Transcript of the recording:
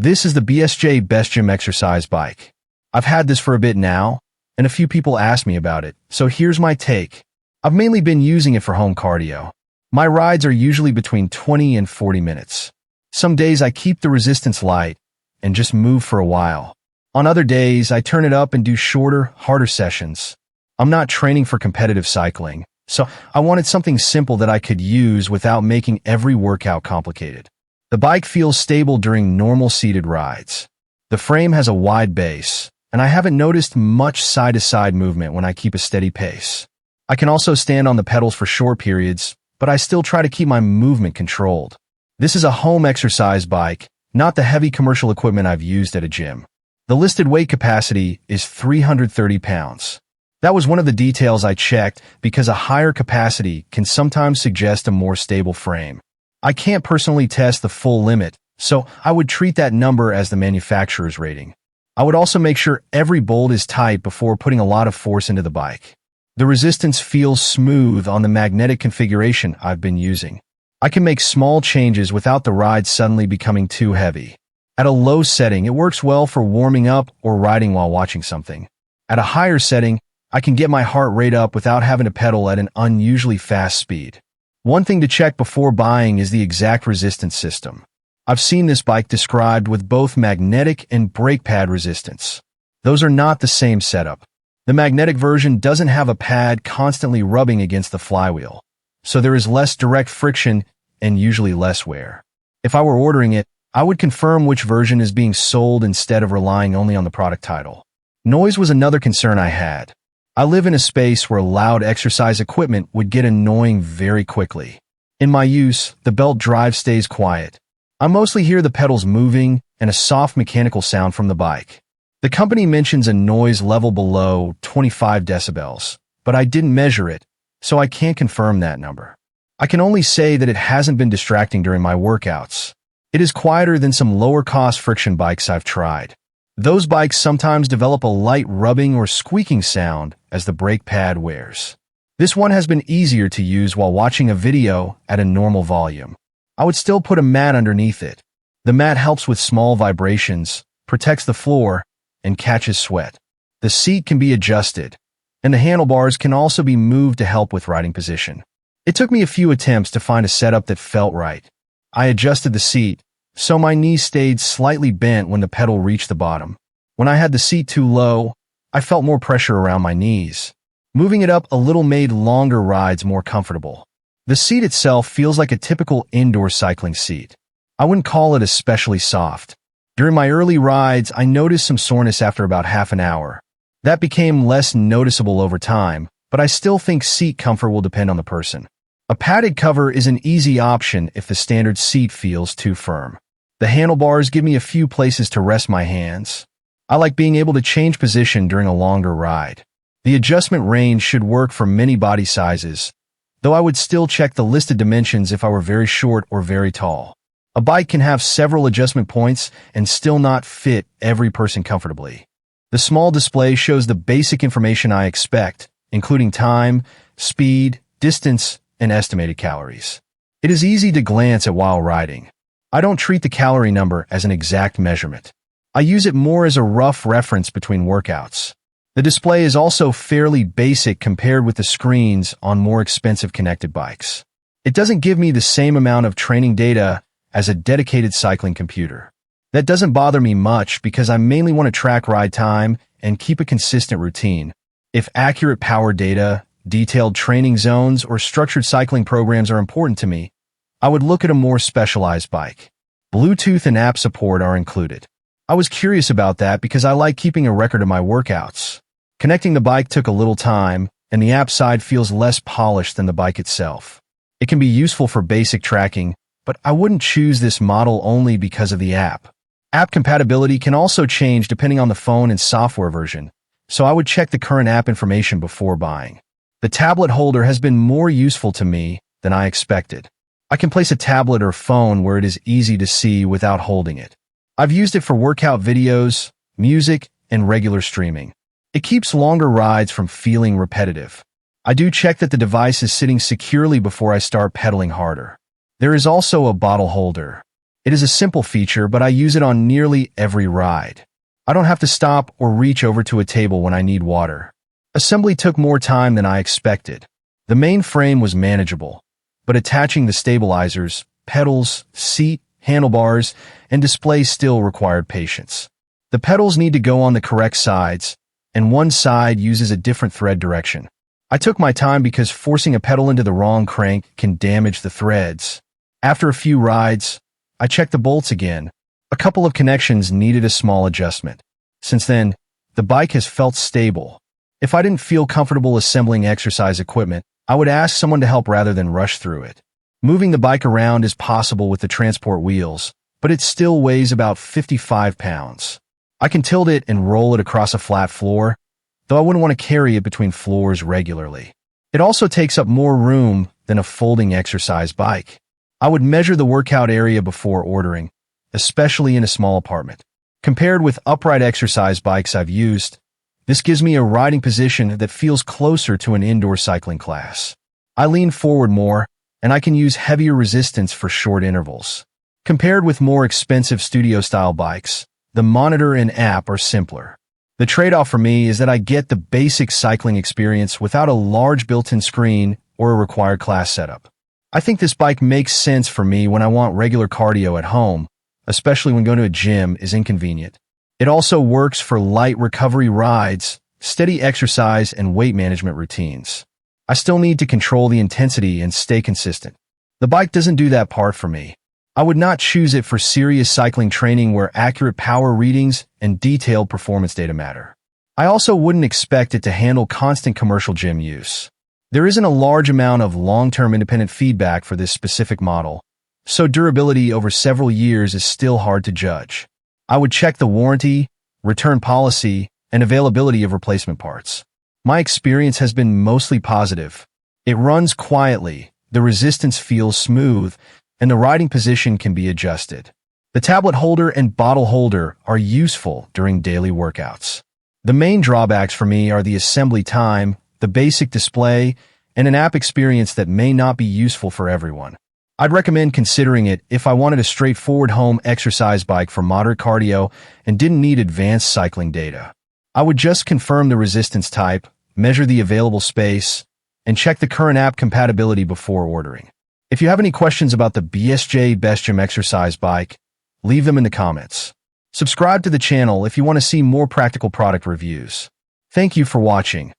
This is the BSJ BESTGYM exercise bike. I've had this for a bit now, and a few people ask me about it, so here's my take. I've mainly been using it for home cardio. My rides are usually between 20 and 40 minutes. Some days I keep the resistance light and just move for a while. On other days, I turn it up and do shorter, harder sessions. I'm not training for competitive cycling, so I wanted something simple that I could use without making every workout complicated. The bike feels stable during normal seated rides. The frame has a wide base, and I haven't noticed much side-to-side movement when I keep a steady pace. I can also stand on the pedals for short periods, but I still try to keep my movement controlled. This is a home exercise bike, not the heavy commercial equipment I've used at a gym. The listed weight capacity is 330 pounds. That was one of the details I checked because a higher capacity can sometimes suggest a more stable frame. I can't personally test the full limit, so I would treat that number as the manufacturer's rating. I would also make sure every bolt is tight before putting a lot of force into the bike. The resistance feels smooth on the magnetic configuration I've been using. I can make small changes without the ride suddenly becoming too heavy. At a low setting, it works well for warming up or riding while watching something. At a higher setting, I can get my heart rate up without having to pedal at an unusually fast speed. One thing to check before buying is the exact resistance system. I've seen this bike described with both magnetic and brake pad resistance. Those are not the same setup. The magnetic version doesn't have a pad constantly rubbing against the flywheel, so there is less direct friction and usually less wear. If I were ordering it, I would confirm which version is being sold instead of relying only on the product title. Noise was another concern I had. I live in a space where loud exercise equipment would get annoying very quickly. In my use, the belt drive stays quiet. I mostly hear the pedals moving and a soft mechanical sound from the bike. The company mentions a noise level below 25 decibels, but I didn't measure it, so I can't confirm that number. I can only say that it hasn't been distracting during my workouts. It is quieter than some lower-cost friction bikes I've tried. Those bikes sometimes develop a light rubbing or squeaking sound as the brake pad wears. This one has been easier to use while watching a video at a normal volume. I would still put a mat underneath it. The mat helps with small vibrations, protects the floor, and catches sweat. The seat can be adjusted, and the handlebars can also be moved to help with riding position. It took me a few attempts to find a setup that felt right. I adjusted the seat, so my knees stayed slightly bent when the pedal reached the bottom. When I had the seat too low, I felt more pressure around my knees. Moving it up a little made longer rides more comfortable. The seat itself feels like a typical indoor cycling seat. I wouldn't call it especially soft. During my early rides, I noticed some soreness after about half an hour. That became less noticeable over time, but I still think seat comfort will depend on the person. A padded cover is an easy option if the standard seat feels too firm. The handlebars give me a few places to rest my hands. I like being able to change position during a longer ride. The adjustment range should work for many body sizes, though I would still check the listed dimensions if I were very short or very tall. A bike can have several adjustment points and still not fit every person comfortably. The small display shows the basic information I expect, including time, speed, distance, and estimated calories. It is easy to glance at while riding. I don't treat the calorie number as an exact measurement. I use it more as a rough reference between workouts. The display is also fairly basic compared with the screens on more expensive connected bikes. It doesn't give me the same amount of training data as a dedicated cycling computer. That doesn't bother me much because I mainly want to track ride time and keep a consistent routine. If accurate power data, detailed training zones, or structured cycling programs are important to me, I would look at a more specialized bike. Bluetooth and app support are included. I was curious about that because I like keeping a record of my workouts. Connecting the bike took a little time, and the app side feels less polished than the bike itself. It can be useful for basic tracking, but I wouldn't choose this model only because of the app. App compatibility can also change depending on the phone and software version, so I would check the current app information before buying. The tablet holder has been more useful to me than I expected. I can place a tablet or phone where it is easy to see without holding it. I've used it for workout videos, music, and regular streaming. It keeps longer rides from feeling repetitive. I do check that the device is sitting securely before I start pedaling harder. There is also a bottle holder. It is a simple feature, but I use it on nearly every ride. I don't have to stop or reach over to a table when I need water. Assembly took more time than I expected. The main frame was manageable, but attaching the stabilizers, pedals, seat, handlebars, and display still required patience. The pedals need to go on the correct sides, and one side uses a different thread direction. I took my time because forcing a pedal into the wrong crank can damage the threads. After a few rides, I checked the bolts again. A couple of connections needed a small adjustment. Since then, the bike has felt stable. If I didn't feel comfortable assembling exercise equipment, I would ask someone to help rather than rush through it. Moving the bike around is possible with the transport wheels, but it still weighs about 55 pounds. I can tilt it and roll it across a flat floor, though I wouldn't want to carry it between floors regularly. It also takes up more room than a folding exercise bike. I would measure the workout area before ordering, especially in a small apartment. Compared with upright exercise bikes I've used, this gives me a riding position that feels closer to an indoor cycling class. I lean forward more, and I can use heavier resistance for short intervals. Compared with more expensive studio-style bikes, the monitor and app are simpler. The trade-off for me is that I get the basic cycling experience without a large built-in screen or a required class setup. I think this bike makes sense for me when I want regular cardio at home, especially when going to a gym is inconvenient. It also works for light recovery rides, steady exercise, and weight management routines. I still need to control the intensity and stay consistent. The bike doesn't do that part for me. I would not choose it for serious cycling training where accurate power readings and detailed performance data matter. I also wouldn't expect it to handle constant commercial gym use. There isn't a large amount of long-term independent feedback for this specific model, so durability over several years is still hard to judge. I would check the warranty, return policy, and availability of replacement parts. My experience has been mostly positive. It runs quietly, the resistance feels smooth, and the riding position can be adjusted. The tablet holder and bottle holder are useful during daily workouts. The main drawbacks for me are the assembly time, the basic display, and an app experience that may not be useful for everyone. I'd recommend considering it if I wanted a straightforward home exercise bike for moderate cardio and didn't need advanced cycling data. I would just confirm the resistance type, measure the available space, and check the current app compatibility before ordering. If you have any questions about the BSJ BESTGYM exercise bike, leave them in the comments. Subscribe to the channel if you want to see more practical product reviews. Thank you for watching.